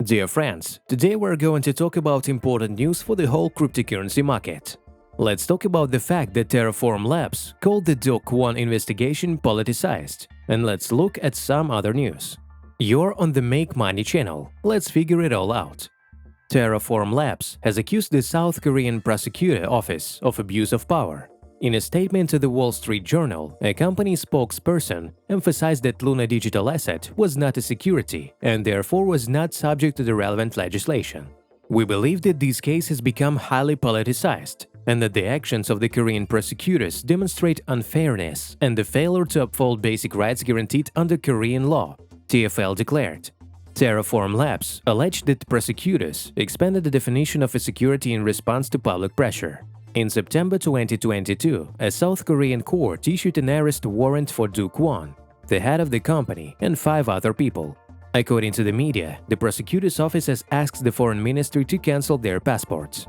Dear friends, today we're going to talk about important news for the whole cryptocurrency market. Let's talk about the fact that Terraform Labs called the Do Kwon investigation politicized, and let's look at some other news. You're on the Make Money channel, let's figure it all out. Terraform Labs has accused the South Korean prosecutor office of abuse of power. In a statement to the Wall Street Journal, a company spokesperson emphasized that Luna digital asset was not a security and therefore was not subject to the relevant legislation. We believe that this case has become highly politicized and that the actions of the Korean prosecutors demonstrate unfairness and the failure to uphold basic rights guaranteed under Korean law, TFL declared. Terraform Labs alleged that prosecutors expanded the definition of a security in response to public pressure. In September 2022, a South Korean court issued an arrest warrant for Do Kwon, the head of the company, and 5 other people. According to the media, the prosecutor's office has asked the foreign ministry to cancel their passports.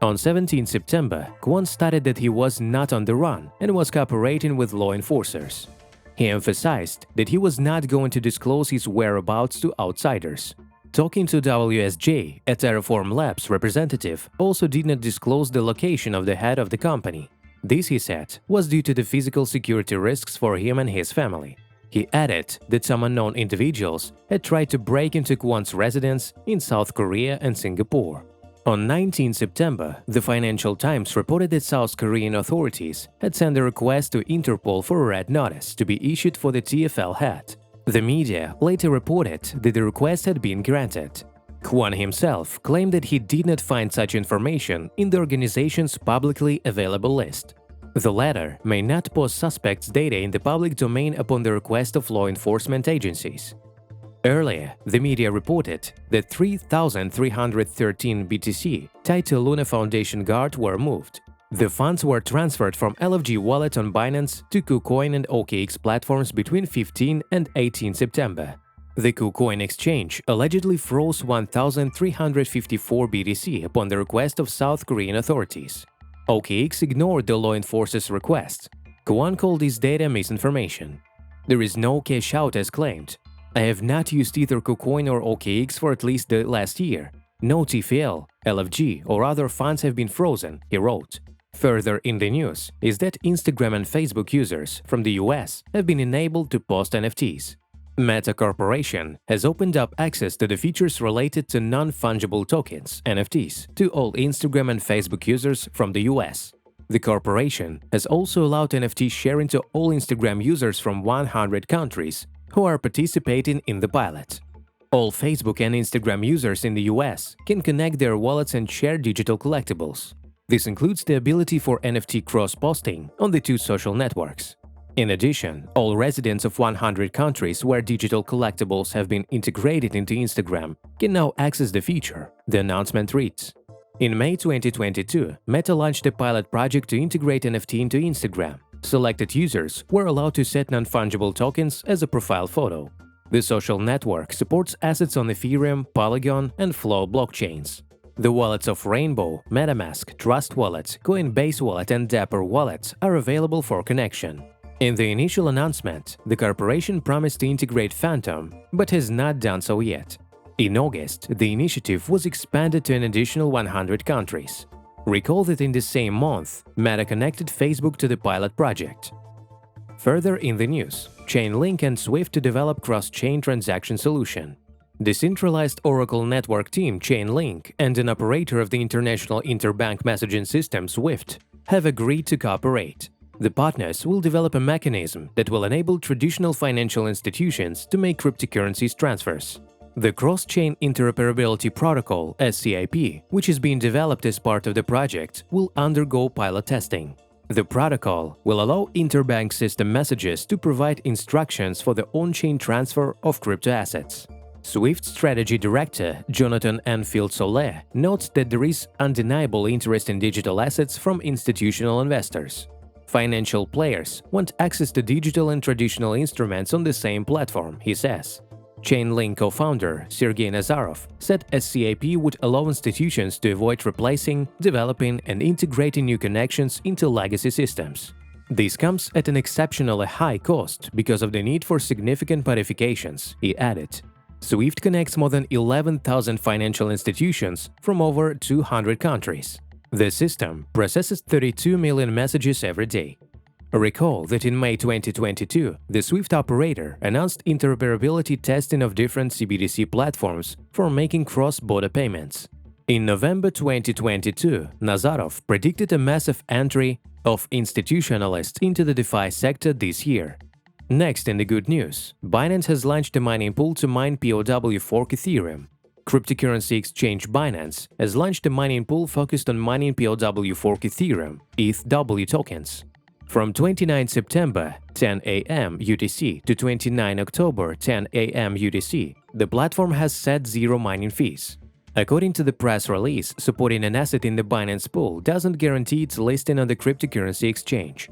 On 17 September, Kwon stated that he was not on the run and was cooperating with law enforcers. He emphasized that he was not going to disclose his whereabouts to outsiders. Talking to WSJ, a Terraform Labs representative also did not disclose the location of the head of the company. This, he said, was due to the physical security risks for him and his family. He added that some unknown individuals had tried to break into Kwon's residence in South Korea and Singapore. On 19 September, the Financial Times reported that South Korean authorities had sent a request to Interpol for a red notice to be issued for the TFL head. The media later reported that the request had been granted. Kwon himself claimed that he did not find such information in the organization's publicly available list. The latter may not post suspects' data in the public domain upon the request of law enforcement agencies. Earlier, the media reported that 3,313 BTC tied to Luna Foundation Guard were moved. The funds were transferred from LFG wallet on Binance to KuCoin and OKX platforms between 15 and 18 September. The KuCoin exchange allegedly froze 1,354 BTC upon the request of South Korean authorities. OKX ignored the law enforcers' request. Kwon called this data misinformation. There is no cash out as claimed. I have not used either KuCoin or OKX for at least the last year. No TFL, LFG, or other funds have been frozen, he wrote. Further in the news is that Instagram and Facebook users from the US have been enabled to post NFTs. Meta Corporation has opened up access to the features related to non-fungible tokens, NFTs, to all Instagram and Facebook users from the US. The corporation has also allowed NFT sharing to all Instagram users from 100 countries who are participating in the pilot. All Facebook and Instagram users in the US can connect their wallets and share digital collectibles. This includes the ability for NFT cross-posting on the 2 social networks. In addition, all residents of 100 countries where digital collectibles have been integrated into Instagram can now access the feature, the announcement reads. In May 2022, Meta launched a pilot project to integrate NFT into Instagram. Selected users were allowed to set non-fungible tokens as a profile photo. The social network supports assets on Ethereum, Polygon, and Flow blockchains. The wallets of Rainbow, MetaMask, Trust Wallet, Coinbase Wallet, and Dapper Wallet are available for connection. In the initial announcement, the corporation promised to integrate Phantom, but has not done so yet. In August, the initiative was expanded to an additional 100 countries. Recall that in the same month, Meta connected Facebook to the pilot project. Further in the news, Chainlink and Swift to develop cross-chain transaction solution. Decentralized Oracle network team Chainlink and an operator of the international interbank messaging system Swift have agreed to cooperate. The partners will develop a mechanism that will enable traditional financial institutions to make cryptocurrencies transfers. The Cross-Chain Interoperability Protocol (SCIP), which is being developed as part of the project, will undergo pilot testing. The protocol will allow interbank system messages to provide instructions for the on-chain transfer of crypto assets. Swift Strategy Director Jonathan Enfield-Solé notes that there is undeniable interest in digital assets from institutional investors. Financial players want access to digital and traditional instruments on the same platform, he says. Chainlink co-founder Sergey Nazarov said SCIP would allow institutions to avoid replacing, developing, and integrating new connections into legacy systems. This comes at an exceptionally high cost because of the need for significant modifications, he added. SWIFT connects more than 11,000 financial institutions from over 200 countries. The system processes 32 million messages every day. Recall that in May 2022, the SWIFT operator announced interoperability testing of different CBDC platforms for making cross-border payments. In November 2022, Nazarov predicted a massive entry of institutionalists into the DeFi sector this year. Next, in the good news, Binance has launched a mining pool to mine POW fork Ethereum. Cryptocurrency exchange Binance has launched a mining pool focused on mining POW fork Ethereum, ETHW tokens. From 29 September 10 a.m. UTC to 29 October 10 a.m. UTC, the platform has set zero mining fees. According to the press release, supporting an asset in the Binance pool doesn't guarantee its listing on the cryptocurrency exchange.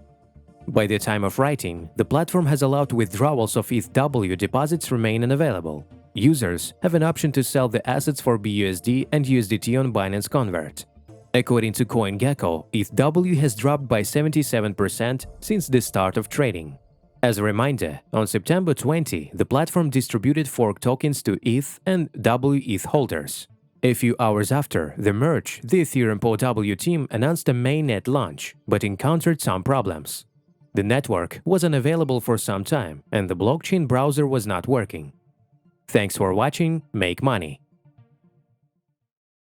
By the time of writing, the platform has allowed withdrawals of ETHW deposits remain unavailable. Users have an option to sell the assets for BUSD and USDT on Binance Convert. According to CoinGecko, ETHW has dropped by 77% since the start of trading. As a reminder, on September 20, the platform distributed fork tokens to ETH and WETH holders. A few hours after the merge, the Ethereum POW team announced a mainnet launch, but encountered some problems. The network was unavailable for some time, and the blockchain browser was not working. Thanks for watching Make Money.